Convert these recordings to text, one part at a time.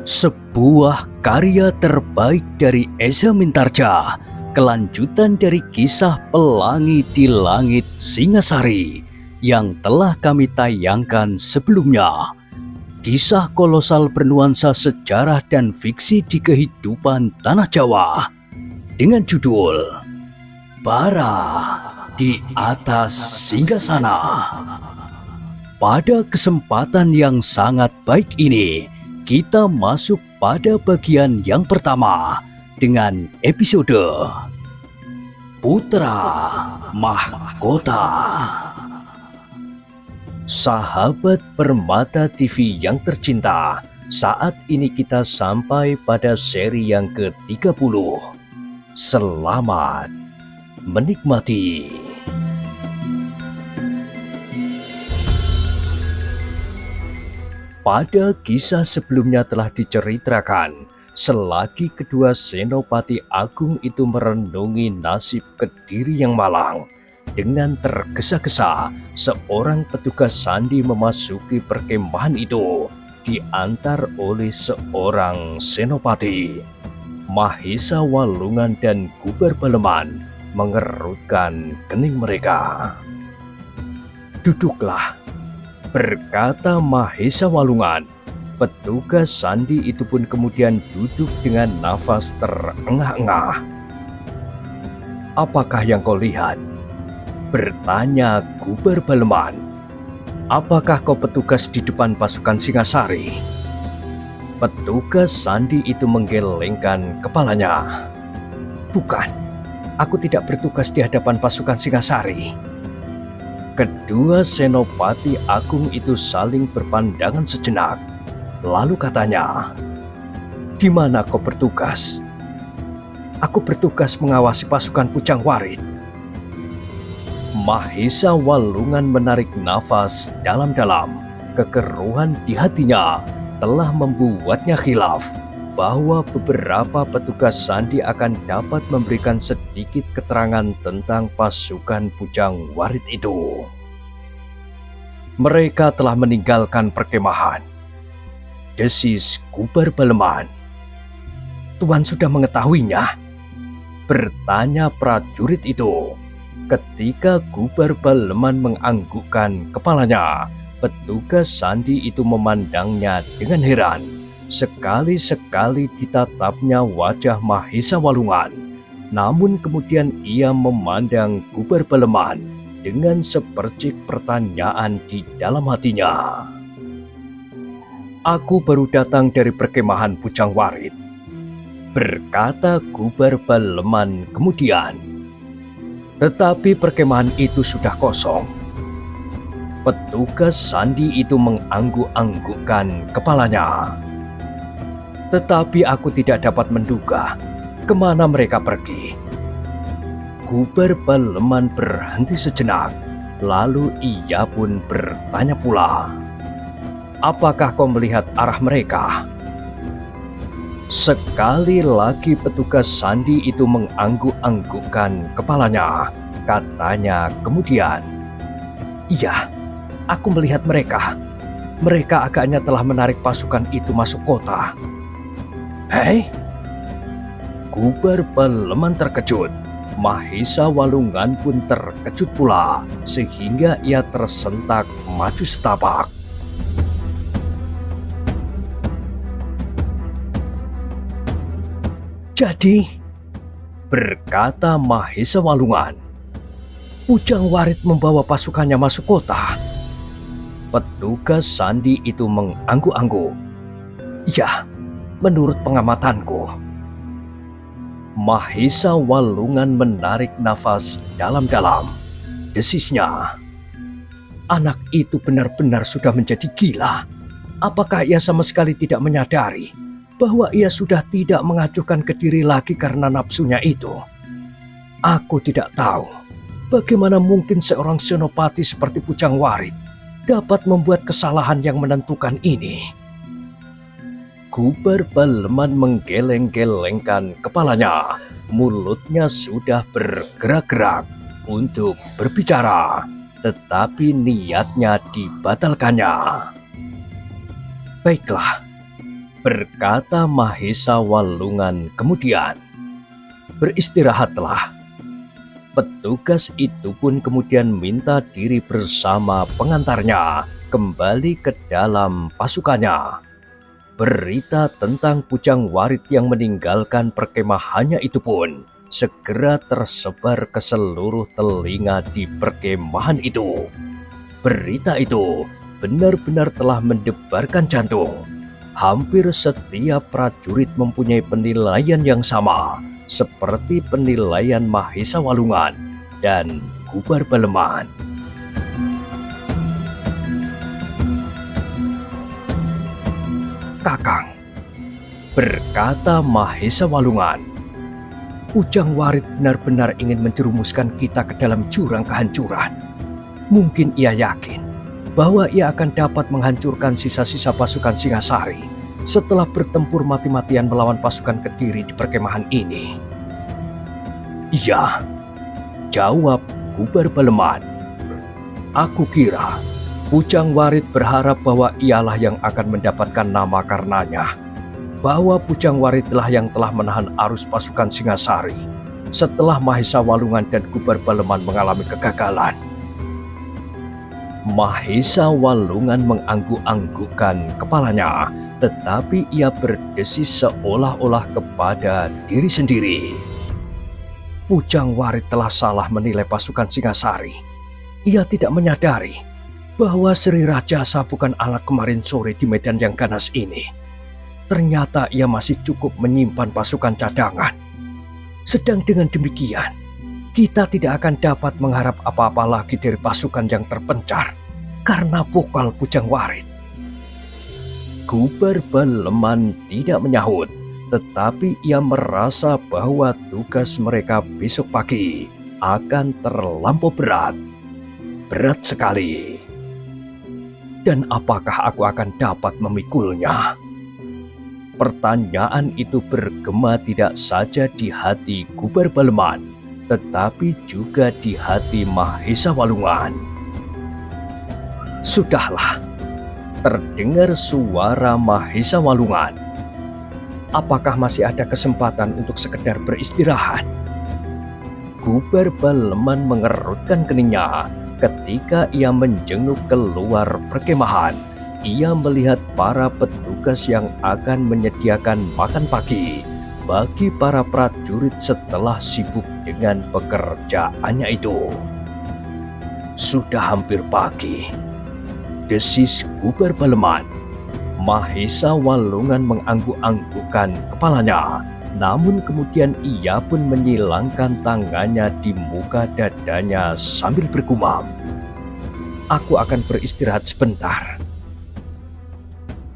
Sebuah karya terbaik dari Eza Mintarja, kelanjutan dari kisah Pelangi di Langit Singasari yang telah kami tayangkan sebelumnya. Kisah kolosal bernuansa sejarah dan fiksi di kehidupan tanah Jawa dengan judul Bara di Atas Singgasana. Pada kesempatan yang sangat baik ini, kita masuk pada bagian yang pertama dengan episode Putra Mahkota. Sahabat Permata TV yang tercinta, saat ini kita sampai pada seri yang ke-30. Selamat menikmati. Pada kisah sebelumnya telah diceritakan, selagi kedua Senopati Agung itu merenungi nasib Kediri yang malang, dengan tergesa-gesa seorang petugas sandi memasuki perkemahan itu, diantar oleh seorang senopati. Mahesa Walungan dan Gubar Baleman mengerutkan kening mereka. "Duduklah," berkata Mahesa Walungan. Petugas sandi itu pun kemudian duduk dengan nafas terengah-engah. "Apakah yang kau lihat?" bertanya Gubar Baleman. "Apakah kau petugas di depan pasukan Singasari?" Petugas sandi itu menggelengkan kepalanya. "Bukan, aku tidak bertugas di hadapan pasukan Singasari." Kedua Senopati Agung itu saling berpandangan sejenak. Lalu katanya, "Di mana kau bertugas?" "Aku bertugas mengawasi pasukan Pucang Warit." Mahesa Walungan menarik nafas dalam-dalam. Kekeruhan di hatinya telah membuatnya khilaf bahwa beberapa petugas sandi akan dapat memberikan sedikit keterangan tentang pasukan Pucang Warit itu. "Mereka telah meninggalkan perkemahan," desis Gubar Baleman. "Tuan sudah mengetahuinya?" bertanya prajurit itu. Ketika Gubar Baleman menganggukkan kepalanya, petugas sandi itu memandangnya dengan heran. Sekali-sekali ditatapnya wajah Mahesa Walungan, namun kemudian ia memandang Gubar Baleman dengan sepercik pertanyaan di dalam hatinya. "Aku baru datang dari perkemahan Pucang Warit," berkata Gubar Baleman kemudian. "Tetapi perkemahan itu sudah kosong." Petugas sandi itu mengangguk-anggukkan kepalanya. "Tetapi aku tidak dapat menduga kemana mereka pergi." Gubar Baleman berhenti sejenak, lalu ia pun bertanya pula, "Apakah kau melihat arah mereka?" Sekali lagi petugas sandi itu mengangguk-anggukkan kepalanya. Katanya kemudian, "Iya, aku melihat mereka. Mereka agaknya telah menarik pasukan itu masuk kota." "Hei!" Gubar Baleman terkejut. Mahesa Walungan pun terkejut pula, sehingga ia tersentak maju setapak. "Jadi," berkata Mahesa Walungan, "Pucang Warit membawa pasukannya masuk kota?" Petugas sandi itu mengangguk-angguk. "Ya, menurut pengamatanku." Mahesa Walungan menarik nafas dalam-dalam. Desisnya, "Anak itu benar-benar sudah menjadi gila. Apakah ia sama sekali tidak menyadari bahwa ia sudah tidak mengacuhkan Kediri lagi karena nafsunya itu? Aku tidak tahu bagaimana mungkin seorang senopati seperti Pucang Warit dapat membuat kesalahan yang menentukan ini." Gubar Baleman menggeleng-gelengkan kepalanya. Mulutnya sudah bergerak-gerak untuk berbicara, tetapi niatnya dibatalkannya. "Baiklah," Berkata Mahesa Walungan kemudian, "Beristirahatlah." Petugas itu pun kemudian minta diri bersama pengantarnya kembali ke dalam pasukannya. Berita tentang Pujang Warit yang meninggalkan perkemahannya itu pun segera tersebar ke seluruh telinga di perkemahan itu. Berita itu benar-benar telah mendebarkan jantung. Hampir setiap prajurit mempunyai penilaian yang sama, seperti penilaian Mahesa Walungan dan Gubar Baleman. "Kakang," berkata Mahesa Walungan, "Pujang Warit benar-benar ingin menjerumuskan kita ke dalam jurang kehancuran. Mungkin ia yakin bahwa ia akan dapat menghancurkan sisa-sisa pasukan Singasari setelah bertempur mati-matian melawan pasukan Kediri di perkemahan ini." "Iya," jawab Gubar Baleman. "Aku kira Pujang Warit berharap bahwa ialah yang akan mendapatkan nama karenanya, bahwa Pujang Waritlah yang telah menahan arus pasukan Singasari setelah Mahesa Walungan dan Gubar Baleman mengalami kegagalan." Mahesa Walungan mengangguk-anggukkan kepalanya, tetapi ia berdesis seolah-olah kepada diri sendiri. Pujang Warit telah salah menilai pasukan Singasari. Ia tidak menyadari bahwa Sri Rajasa bukan anak kemarin sore di medan yang ganas ini. Ternyata ia masih cukup menyimpan pasukan cadangan. Sedang dengan demikian, kita tidak akan dapat mengharap apa-apa lagi dari pasukan yang terpencar karena pokal Pujang Warit. Gubar Baleman tidak menyahut, tetapi ia merasa bahwa tugas mereka besok pagi akan terlampau berat. Berat sekali. Dan apakah aku akan dapat memikulnya? Pertanyaan itu bergema tidak saja di hati Gubar Baleman, tetapi juga di hati Mahesa Walungan. "Sudahlah," terdengar suara Mahesa Walungan. "Apakah masih ada kesempatan untuk sekedar beristirahat?" Gubar Baleman mengerutkan keningnya ketika ia menjenguk keluar perkemahan. Ia melihat para petugas yang akan menyediakan makan pagi bagi para prajurit setelah sibuk dengan pekerjaannya itu. "Sudah hampir pagi," desis Gubar Baleman. Mahesa Walungan mengangguk-anggukkan kepalanya, namun kemudian ia pun menyilangkan tangannya di muka dadanya sambil bergumam, "Aku akan beristirahat sebentar."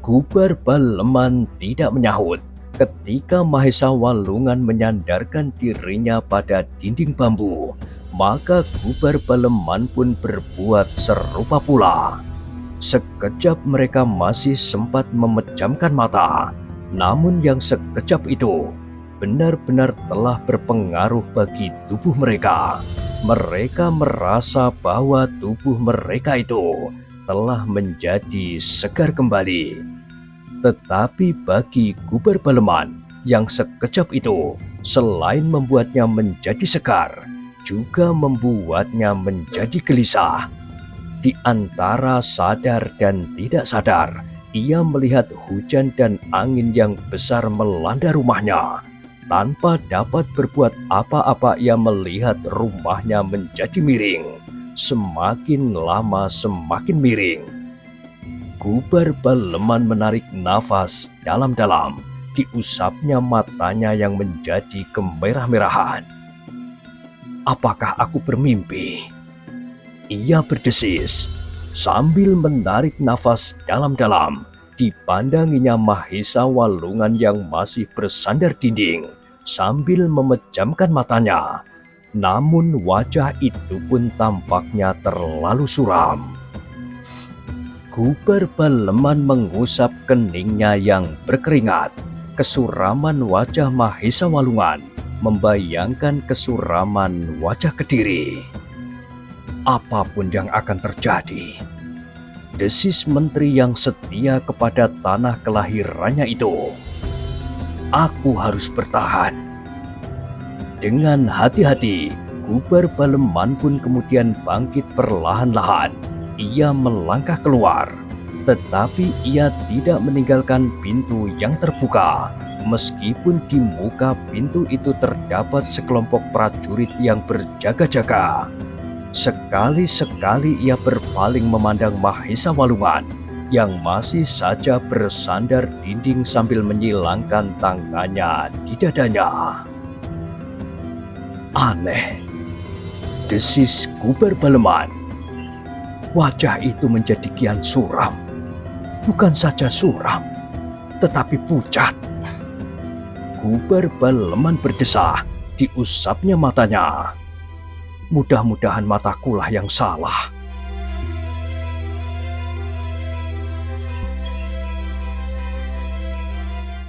Gubar Baleman tidak menyahut ketika Mahesa Walungan menyandarkan dirinya pada dinding bambu. Maka Gubar Baleman pun berbuat serupa pula. Sekejap mereka masih sempat memejamkan mata, namun yang sekejap itu benar-benar telah berpengaruh bagi tubuh mereka. Mereka merasa bahwa tubuh mereka itu telah menjadi segar kembali. Tetapi bagi Gubar Baleman, yang sekejap itu selain membuatnya menjadi segar, juga membuatnya menjadi gelisah. Di antara sadar dan tidak sadar, ia melihat hujan dan angin yang besar melanda rumahnya. Tanpa dapat berbuat apa-apa, ia melihat rumahnya menjadi miring. Semakin lama semakin miring. Gubar Baleman menarik nafas dalam-dalam. Diusapnya matanya yang menjadi kemerah-merahan. "Apakah aku bermimpi?" ia berdesis. Sambil menarik nafas dalam-dalam, dipandanginya Mahesa Walungan yang masih bersandar dinding sambil memejamkan matanya. Namun wajah itu pun tampaknya terlalu suram. Gubar Baleman mengusap keningnya yang berkeringat. Kesuraman wajah Mahesa Walungan membayangkan kesuraman wajah Kediri. Apapun yang akan terjadi, desis menteri yang setia kepada tanah kelahirannya itu. Aku harus bertahan. Dengan hati-hati, Kuber Baleman pun kemudian bangkit perlahan-lahan. Ia melangkah keluar, tetapi ia tidak meninggalkan pintu yang terbuka. Meskipun di muka pintu itu terdapat sekelompok prajurit yang berjaga-jaga. Sekali-sekali ia berpaling memandang Mahesa Walungan yang masih saja bersandar dinding sambil menyilangkan tangannya di dadanya. Aneh, desis Kuber Baleman. Wajah itu menjadi kian suram. Bukan saja suram, tetapi pucat. Kuber Baleman berdesah, diusapnya matanya. Mudah-mudahan matakulah yang salah.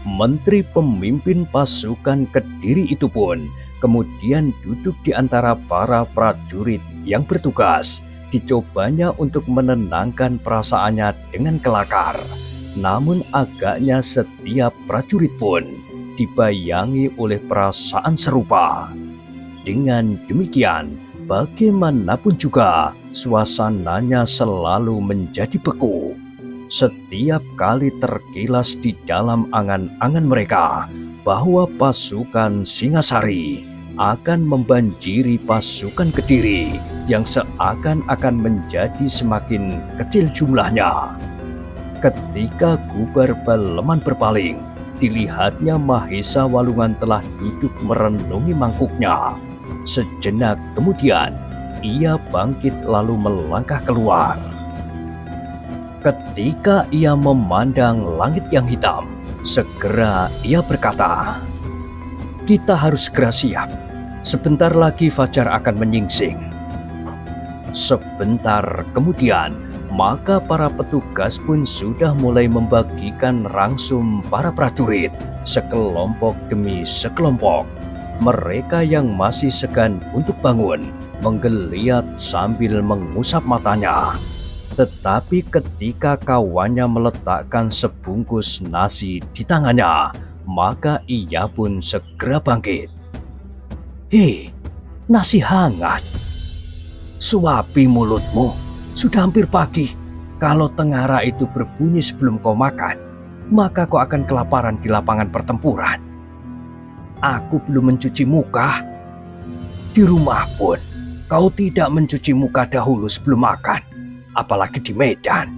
Menteri pemimpin pasukan Kediri itu pun kemudian duduk di antara para prajurit yang bertugas. Dicobanya untuk menenangkan perasaannya dengan kelakar. Namun agaknya setiap prajurit pun dibayangi oleh perasaan serupa. Dengan demikian, bagaimanapun juga suasananya selalu menjadi beku. Setiap kali terkilas di dalam angan-angan mereka bahwa pasukan Singasari akan membanjiri pasukan Kediri yang seakan-akan menjadi semakin kecil jumlahnya. Ketika Kuber Baleman berpaling, dilihatnya Mahesa Walungan telah duduk merenungi mangkuknya. Sejenak kemudian, ia bangkit lalu melangkah keluar. Ketika ia memandang langit yang hitam, segera ia berkata, "Kita harus segera siap. Sebentar lagi fajar akan menyingsing." Sebentar kemudian, maka para petugas pun sudah mulai membagikan rangsum para prajurit, sekelompok demi sekelompok. Mereka yang masih segan untuk bangun, menggeliat sambil mengusap matanya. Tetapi ketika kawannya meletakkan sebungkus nasi di tangannya, maka ia pun segera bangkit. "Hei, nasi hangat. Suapi mulutmu, sudah hampir pagi. Kalau tengara itu berbunyi sebelum kau makan, maka kau akan kelaparan di lapangan pertempuran. Aku belum mencuci muka. Di rumah pun, kau tidak mencuci muka dahulu sebelum makan, apalagi di medan."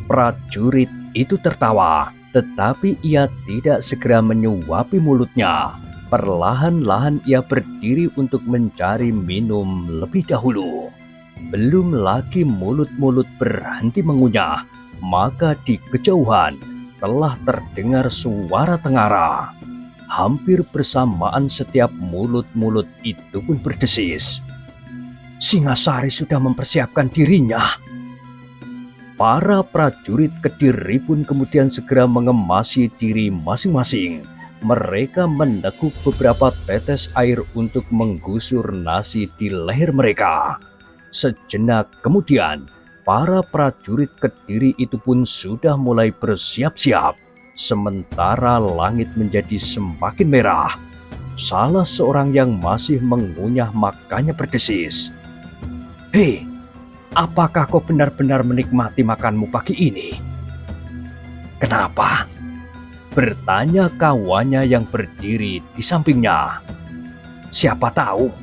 Prajurit itu tertawa, tetapi ia tidak segera menyuapi mulutnya. Perlahan-lahan ia berdiri untuk mencari minum lebih dahulu. Belum lagi mulut-mulut berhenti mengunyah, maka di kejauhan telah terdengar suara tengara. Hampir bersamaan setiap mulut-mulut itu pun berdesis. Singasari sudah mempersiapkan dirinya. Para prajurit Kediri pun kemudian segera mengemasi diri masing-masing. Mereka meneguk beberapa tetes air untuk menggusur nasi di leher mereka. Sejenak kemudian, para prajurit Kediri itu pun sudah mulai bersiap-siap. Sementara langit menjadi semakin merah. Salah seorang yang masih mengunyah makannya berdesis, "Hei, apakah kau benar-benar menikmati makanmu pagi ini?" "Kenapa?" bertanya kawannya yang berdiri di sampingnya. "Siapa tahu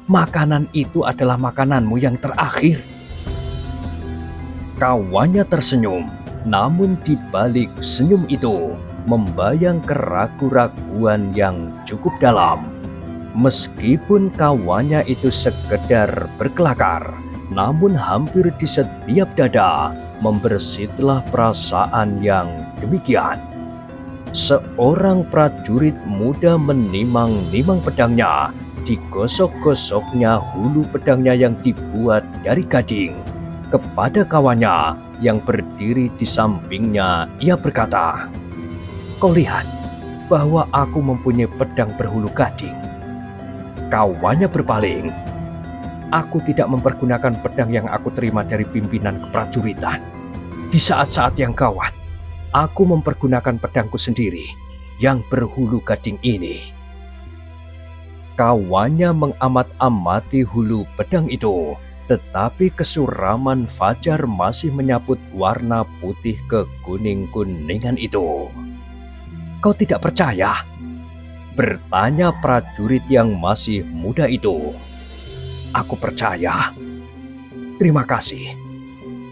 makanan itu adalah makananmu yang terakhir." Kawannya tersenyum, namun di balik senyum itu membayang keraguan-raguan yang cukup dalam. Meskipun kawannya itu sekedar berkelakar, namun hampir di setiap dada membersihlah perasaan yang demikian. Seorang prajurit muda menimang-nimang pedangnya, digosok-gosoknya hulu pedangnya yang dibuat dari gading. Kepada kawannya yang berdiri di sampingnya, ia berkata, "Kau lihat bahwa aku mempunyai pedang berhulu gading." Kawannya berpaling. Aku tidak mempergunakan pedang yang aku terima dari pimpinan keprajuritan. Di saat-saat yang gawat, aku mempergunakan pedangku sendiri yang berhulu gading ini. Kawannya mengamat-amati hulu pedang itu, tetapi kesuraman fajar masih menyaput warna putih kekuning-kuningan itu. Kau tidak percaya? Bertanya prajurit yang masih muda itu. Aku percaya. Terima kasih.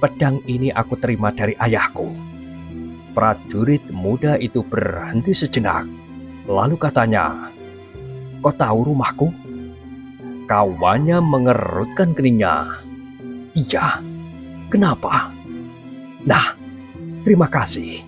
Pedang ini aku terima dari ayahku. Prajurit muda itu berhenti sejenak. Lalu katanya, kau tahu rumahku? Kawannya mengerutkan keningnya. Iya, kenapa? Nah, terima kasih.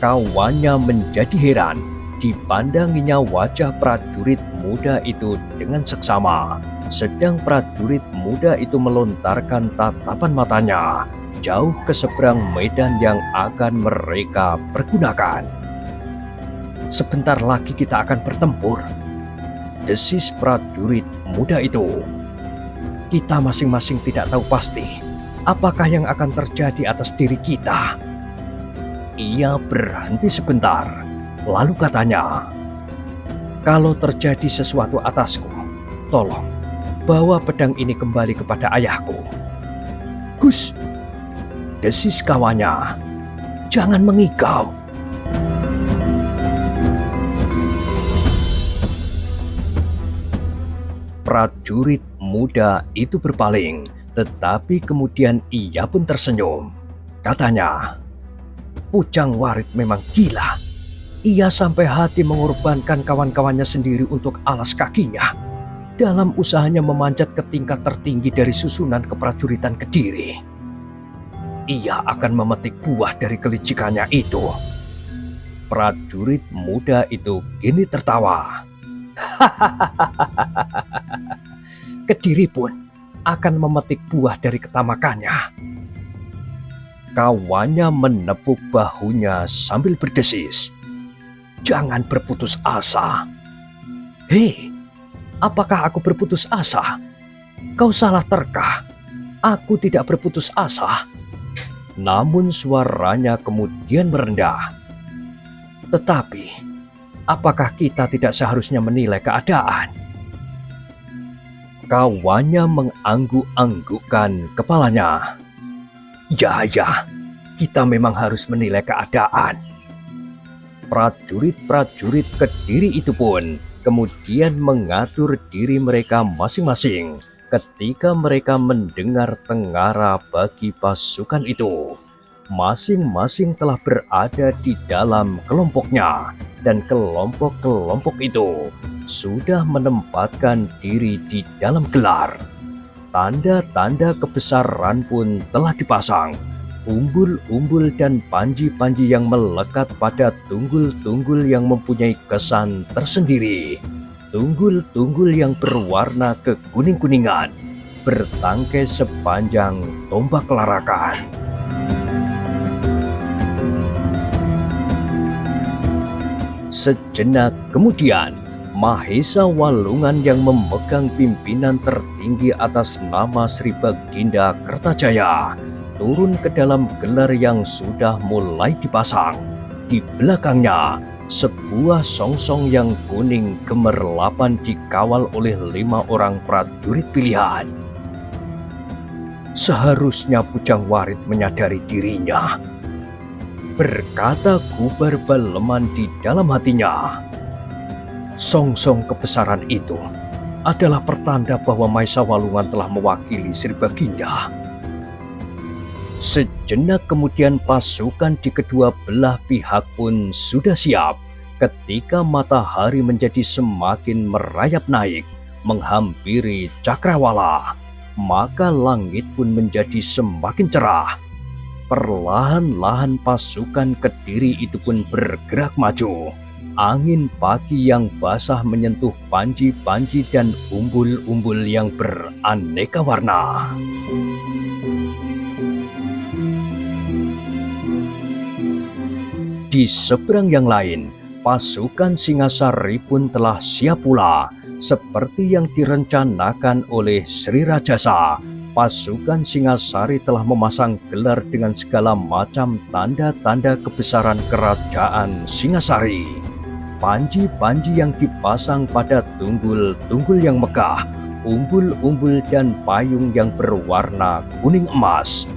Kawannya menjadi heran. Dipandanginya wajah prajurit muda itu dengan seksama. Sedang prajurit muda itu melontarkan tatapan matanya jauh ke seberang medan yang akan mereka pergunakan. Sebentar lagi kita akan bertempur, desis prajurit muda itu. Kita masing-masing tidak tahu pasti apakah yang akan terjadi atas diri kita. Ia berhenti sebentar. Lalu katanya, kalau terjadi sesuatu atasku, tolong bawa pedang ini kembali kepada ayahku. Hus, desis kawannya, jangan mengigau. Prajurit muda itu berpaling, tetapi kemudian ia pun tersenyum. Katanya, Pujang Warit memang gila. Ia sampai hati mengorbankan kawan-kawannya sendiri untuk alas kakinya dalam usahanya memanjat ke tingkat tertinggi dari susunan keprajuritan Kediri. Ia akan memetik buah dari kelicikannya itu. Prajurit muda itu kini tertawa. Kediri pun akan memetik buah dari ketamakannya. Kawannya menepuk bahunya sambil berdesis. Jangan berputus asa. Hei, apakah aku berputus asa? Kau salah terka. Aku tidak berputus asa. Namun suaranya kemudian merendah. Tetapi, apakah kita tidak seharusnya menilai keadaan? Kawannya mengangguk-anggukkan kepalanya. Ya, kita memang harus menilai keadaan. Prajurit-prajurit Kediri itu pun kemudian mengatur diri mereka masing-masing ketika mereka mendengar tengara bagi pasukan itu. Masing-masing telah berada di dalam kelompoknya, dan kelompok-kelompok itu sudah menempatkan diri di dalam gelar. Tanda-tanda kebesaran pun telah dipasang. Umbul-umbul dan panji-panji yang melekat pada tunggul-tunggul yang mempunyai kesan tersendiri. Tunggul-tunggul yang berwarna kekuning-kuningan, bertangkai sepanjang tombak larakan. Sejenak kemudian, Mahesa Walungan yang memegang pimpinan tertinggi atas nama Sri Baginda Kertajaya turun ke dalam gelar yang sudah mulai dipasang. Di belakangnya, sebuah songsong yang kuning gemerlapan dikawal oleh 5 orang prajurit pilihan. Seharusnya Pujang Warit menyadari dirinya, berkata Gubar Baleman di dalam hatinya. Songsong kebesaran itu adalah pertanda bahwa Mahesa Walungan telah mewakili Sri Baginda. Sejenak kemudian pasukan di kedua belah pihak pun sudah siap. Ketika matahari menjadi semakin merayap naik, menghampiri Cakrawala, maka langit pun menjadi semakin cerah. Perlahan-lahan pasukan Kediri itu pun bergerak maju. Angin pagi yang basah menyentuh panji-panji dan umbul-umbul yang beraneka warna. Di seberang yang lain, pasukan Singasari pun telah siap pula. Seperti yang direncanakan oleh Sri Rajasa, pasukan Singasari telah memasang gelar dengan segala macam tanda-tanda kebesaran kerajaan Singasari. Panji-panji yang dipasang pada tunggul-tunggul yang megah, umbul-umbul dan payung yang berwarna kuning emas.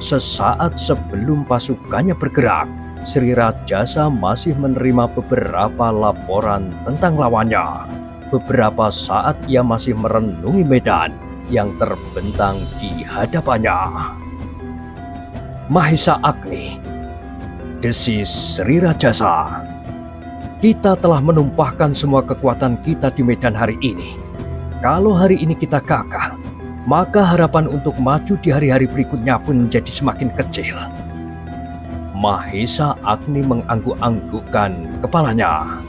Sesaat sebelum pasukannya bergerak, Sri Rajasa masih menerima beberapa laporan tentang lawannya. Beberapa saat ia masih merenungi medan yang terbentang di hadapannya. Mahesa Agni, desis Sri Rajasa. Kita telah menumpahkan semua kekuatan kita di medan hari ini. Kalau hari ini kita gagal, maka harapan untuk maju di hari-hari berikutnya pun menjadi semakin kecil. Mahesa Agni mengangguk-anggukkan kepalanya.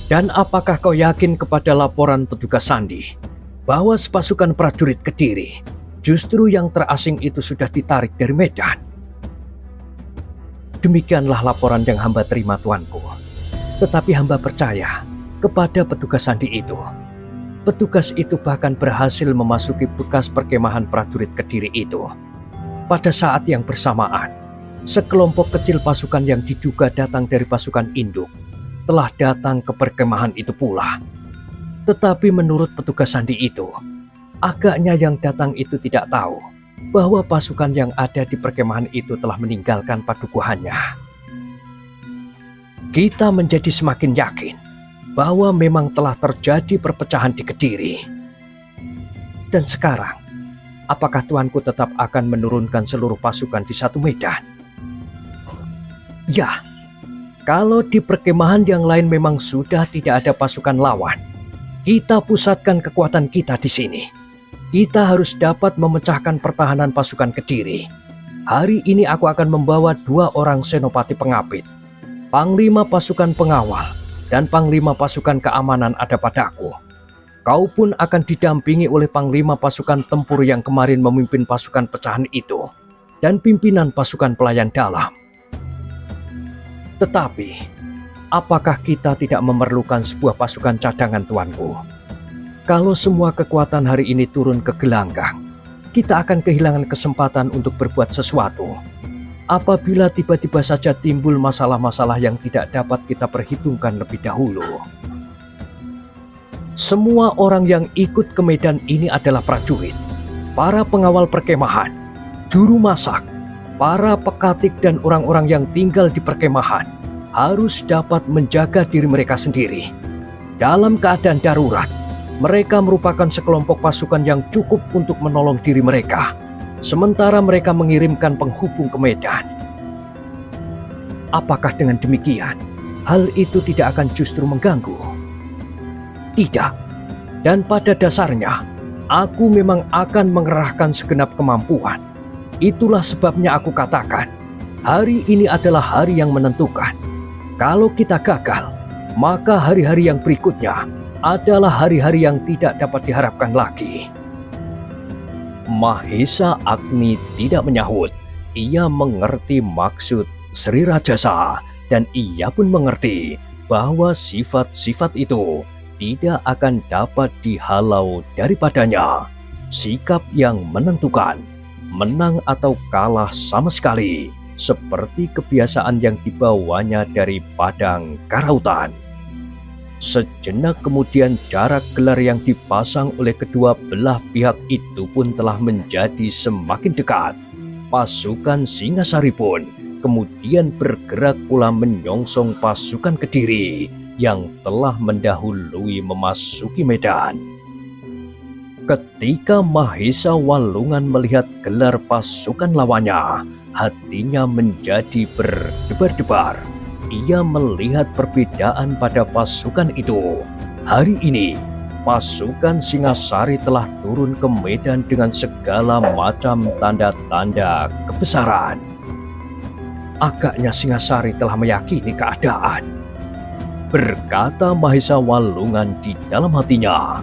Dan apakah kau yakin kepada laporan petugas sandi bahwa sepasukan prajurit Kediri justru yang terasing itu sudah ditarik dari medan? Demikianlah laporan yang hamba terima, tuanku. Tetapi hamba percaya kepada petugas sandi itu. Petugas itu bahkan berhasil memasuki bekas perkemahan prajurit Kediri itu. Pada saat yang bersamaan, sekelompok kecil pasukan yang diduga datang dari pasukan induk telah datang ke perkemahan itu pula. Tetapi menurut petugas sandi itu, agaknya yang datang itu tidak tahu bahwa pasukan yang ada di perkemahan itu telah meninggalkan padukuhannya. Kita menjadi semakin yakin bahwa memang telah terjadi perpecahan di Kediri. Dan sekarang, apakah tuanku tetap akan menurunkan seluruh pasukan di satu medan? Ya, kalau di perkemahan yang lain memang sudah tidak ada pasukan lawan, kita pusatkan kekuatan kita di sini. Kita harus dapat memecahkan pertahanan pasukan Kediri. Hari ini aku akan membawa 2 orang senopati pengapit. Panglima pasukan pengawal dan panglima pasukan keamanan ada padaku. Kau pun akan didampingi oleh panglima pasukan tempur yang kemarin memimpin pasukan pecahan itu, dan pimpinan pasukan pelayan dalam. Tetapi, apakah kita tidak memerlukan sebuah pasukan cadangan, tuanku? Kalau semua kekuatan hari ini turun ke gelanggang, kita akan kehilangan kesempatan untuk berbuat sesuatu. Apabila tiba-tiba saja timbul masalah-masalah yang tidak dapat kita perhitungkan lebih dahulu. Semua orang yang ikut ke medan ini adalah prajurit, para pengawal perkemahan, juru masak, para pekatik dan orang-orang yang tinggal di perkemahan harus dapat menjaga diri mereka sendiri. Dalam keadaan darurat, mereka merupakan sekelompok pasukan yang cukup untuk menolong diri mereka, sementara mereka mengirimkan penghubung ke medan. Apakah dengan demikian, hal itu tidak akan justru mengganggu? Tidak. Dan pada dasarnya, aku memang akan mengerahkan segenap kemampuan. Itulah sebabnya aku katakan, hari ini adalah hari yang menentukan. Kalau kita gagal, maka hari-hari yang berikutnya adalah hari-hari yang tidak dapat diharapkan lagi. Mahesa Agni tidak menyahut. Ia mengerti maksud Sri Rajasa dan ia pun mengerti bahwa sifat-sifat itu tidak akan dapat dihalau daripadanya. Sikap yang menentukan, menang atau kalah sama sekali, seperti kebiasaan yang dibawanya dari padang karautan. Sejenak kemudian jarak gelar yang dipasang oleh kedua belah pihak itu pun telah menjadi semakin dekat. Pasukan Singasari pun kemudian bergerak pula menyongsong pasukan Kediri yang telah mendahului memasuki medan. Ketika Mahesa Walungan melihat gelar pasukan lawannya, hatinya menjadi berdebar-debar. Ia melihat perbedaan pada pasukan itu. Hari ini, pasukan Singasari telah turun ke medan dengan segala macam tanda-tanda kebesaran. Agaknya Singasari telah meyakini keadaan, berkata Mahesa Walungan di dalam hatinya.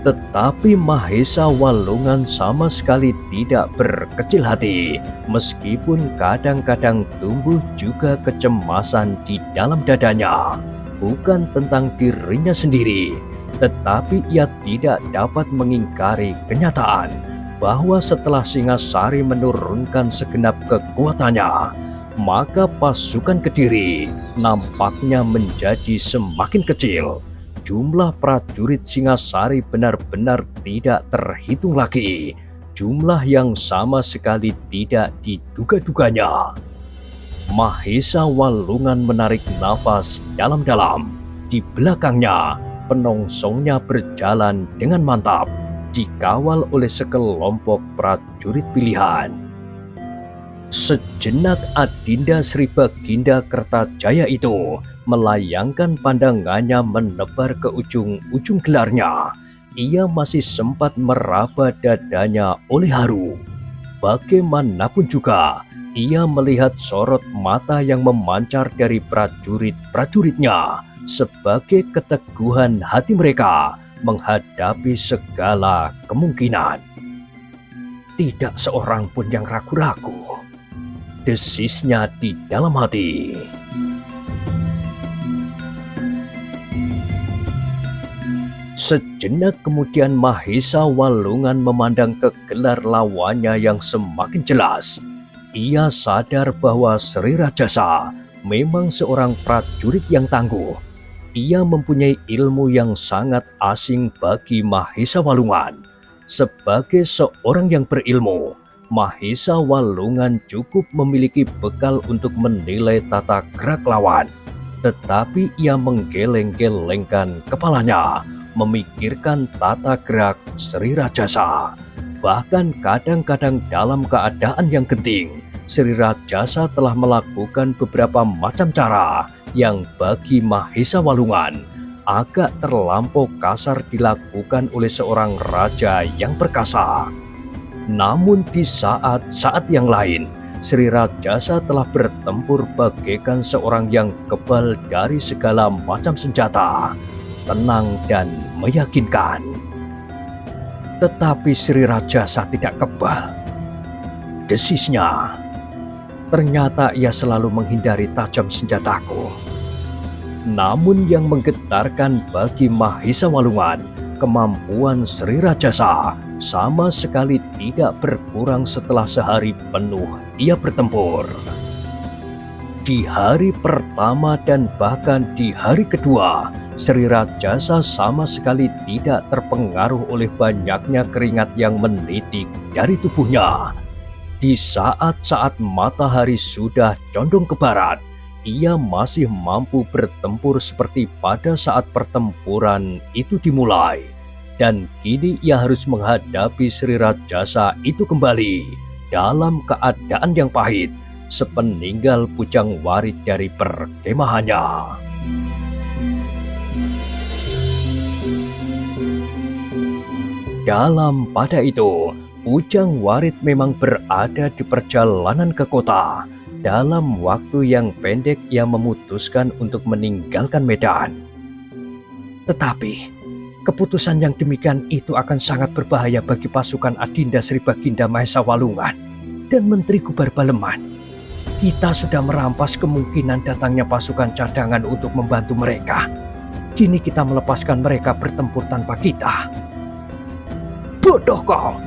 Tetapi Mahesa Walungan sama sekali tidak berkecil hati, meskipun kadang-kadang tumbuh juga kecemasan di dalam dadanya, bukan tentang dirinya sendiri, Tetapi ia tidak dapat mengingkari kenyataan bahwa setelah Singasari menurunkan segenap kekuatannya, maka pasukan Kediri nampaknya menjadi semakin kecil. Jumlah prajurit Singasari benar-benar tidak terhitung lagi, jumlah yang sama sekali tidak diduga-duganya. Mahesa Walungan menarik nafas dalam-dalam. Di belakangnya, penongsongnya berjalan dengan mantap, dikawal oleh sekelompok prajurit pilihan. Sejenak Adinda Sri Baginda Kertajaya itu melayangkan pandangannya menebar ke ujung-ujung gelarnya. Ia masih sempat meraba dadanya oleh haru. Bagaimanapun juga, ia melihat sorot mata yang memancar dari prajurit-prajuritnya sebagai keteguhan hati mereka menghadapi segala kemungkinan. Tidak seorang pun yang ragu-ragu, desisnya di dalam hati. Sejenak kemudian Mahesa Walungan memandang ke gelar lawannya yang semakin jelas. Ia sadar bahwa Sri Rajasa memang seorang prajurit yang tangguh. Ia mempunyai ilmu yang sangat asing bagi Mahesa Walungan. Sebagai seorang yang berilmu, Mahesa Walungan cukup memiliki bekal untuk menilai tata gerak lawan. Tetapi ia menggeleng-gelengkan kepalanya, memikirkan tata gerak Sri Rajasa. Bahkan kadang-kadang dalam keadaan yang genting, Sri Rajasa telah melakukan beberapa macam cara yang bagi Mahesa Walungan agak terlampau kasar dilakukan oleh seorang raja yang perkasa. Namun di saat-saat yang lain, Sri Rajasa telah bertempur bagaikan seorang yang kebal dari segala macam senjata, tenang dan meyakinkan. Tetapi Sri Rajasa tidak kebal. Desisnya, ternyata ia selalu menghindari tajam senjataku. Namun yang menggetarkan bagi Mahesa Walungan, kemampuan Sri Rajasa sama sekali tidak berkurang setelah sehari penuh ia bertempur. Di hari pertama dan bahkan di hari kedua, Sri Rajasa sama sekali tidak terpengaruh oleh banyaknya keringat yang menitik dari tubuhnya. Di saat-saat matahari sudah condong ke barat, ia masih mampu bertempur seperti pada saat pertempuran itu dimulai. Dan kini ia harus menghadapi Sri Rajasa itu kembali dalam keadaan yang pahit, sepeninggal Pujang Warit dari perkemahannya. Dalam pada itu, Pujang Warit memang berada di perjalanan ke kota. Dalam waktu yang pendek ia memutuskan untuk meninggalkan Medan. Tetapi, keputusan yang demikian itu akan sangat berbahaya bagi pasukan Adinda Sri Baginda Mahesa Walungan dan Menteri Gubar Baleman. Kita sudah merampas kemungkinan datangnya pasukan cadangan untuk membantu mereka. Kini kita melepaskan mereka bertempur tanpa kita. Bodoh kau!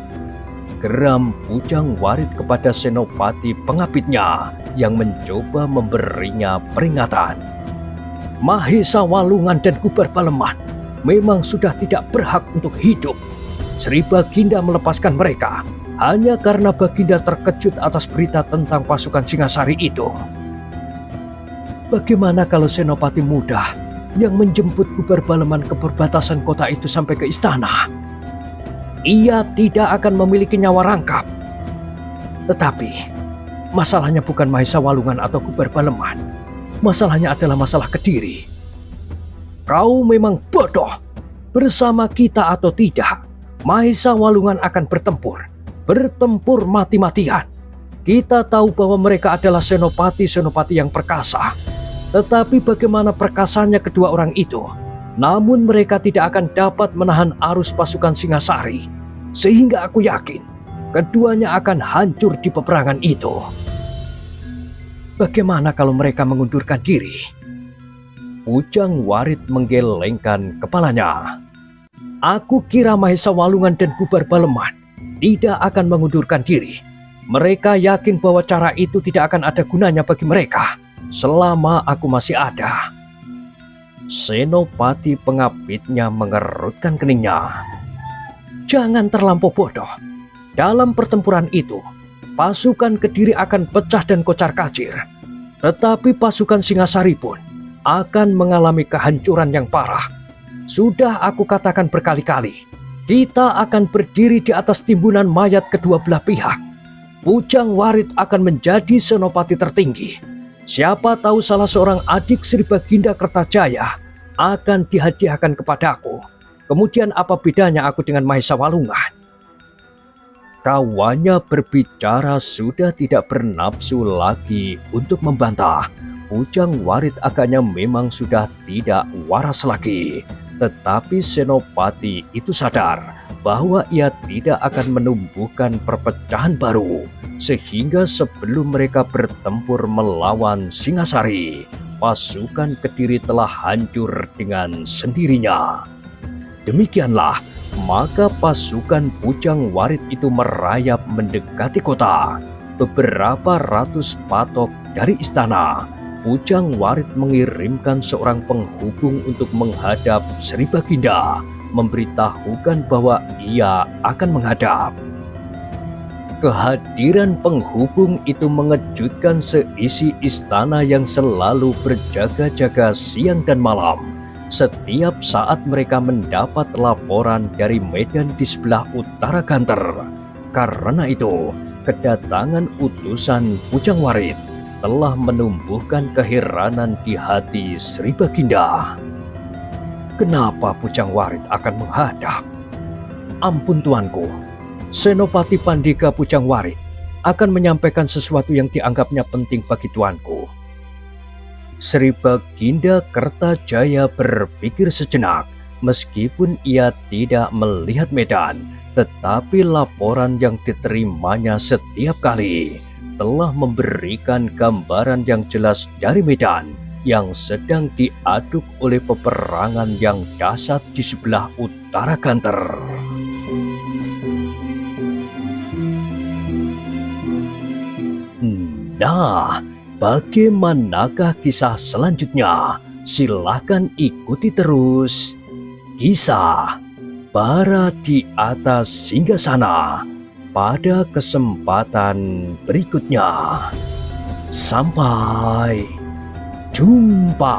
Geram Pujang Warit kepada senopati pengapitnya yang mencoba memberinya peringatan. Mahesa Walungan dan Gubar Baleman memang sudah tidak berhak untuk hidup. Sri Baginda melepaskan mereka hanya karena Baginda terkejut atas berita tentang pasukan Singasari itu. Bagaimana kalau senopati muda yang menjemput Gubar Baleman ke perbatasan kota itu sampai ke istana? Ia tidak akan memiliki nyawa rangkap. Tetapi, masalahnya bukan Mahesa Walungan atau Gubar Baleman. Masalahnya adalah masalah Kediri. Kau memang bodoh. Bersama kita atau tidak, Mahesa Walungan akan bertempur. Bertempur mati-matian. Kita tahu bahwa mereka adalah senopati-senopati yang perkasa. Tetapi bagaimana perkasanya kedua orang itu? Namun mereka tidak akan dapat menahan arus pasukan Singasari. Sehingga aku yakin keduanya akan hancur di peperangan itu. Bagaimana kalau mereka mengundurkan diri? Pujang Warit menggelengkan kepalanya. Aku kira Mahesa Walungan dan Gubar Baleman tidak akan mengundurkan diri. Mereka yakin bahwa cara itu tidak akan ada gunanya bagi mereka selama aku masih ada. Senopati Pengabitnya mengerutkan keningnya. Jangan terlampau bodoh. Dalam pertempuran itu, pasukan Kediri akan pecah dan kocar-kacir. Tetapi pasukan Singasari pun akan mengalami kehancuran yang parah. Sudah aku katakan berkali-kali, kita akan berdiri di atas timbunan mayat kedua belah pihak. Pujang Warit akan menjadi senopati tertinggi. Siapa tahu salah seorang adik Sri Baginda Kertajaya akan dihadiahkan kepadaku. Kemudian apa bedanya aku dengan Mahesa Walungan? Kawannya berbicara sudah tidak bernafsu lagi untuk membantah. Pujang Warit agaknya memang sudah tidak waras lagi. Tetapi senopati itu sadar bahwa ia tidak akan menumbuhkan perpecahan baru. Sehingga sebelum mereka bertempur melawan Singasari, pasukan Kediri telah hancur dengan sendirinya. Demikianlah, maka pasukan Pujang Warit itu merayap mendekati kota. Beberapa ratus patok dari istana, Pujang Warit mengirimkan seorang penghubung untuk menghadap Sri Baginda, memberitahukan bahwa ia akan menghadap. Kehadiran penghubung itu mengejutkan seisi istana yang selalu berjaga-jaga siang dan malam. Setiap saat mereka mendapat laporan dari medan di sebelah utara Ganter. Karena itu, kedatangan utusan Pujang Warit telah menumbuhkan keheranan di hati Sri Baginda. Kenapa Pujang Warit akan menghadap? Ampun tuanku, Senopati Pandega Pujang Warit akan menyampaikan sesuatu yang dianggapnya penting bagi tuanku. Sri Baginda Kertajaya berpikir sejenak. Meskipun ia tidak melihat medan, tetapi laporan yang diterimanya setiap kali telah memberikan gambaran yang jelas dari medan yang sedang diaduk oleh peperangan yang dahsyat di sebelah utara Ganter. Nah, bagaimanakah kisah selanjutnya? Silahkan ikuti terus. Kisah Bara di Atas Singgasana pada kesempatan berikutnya. Sampai jumpa.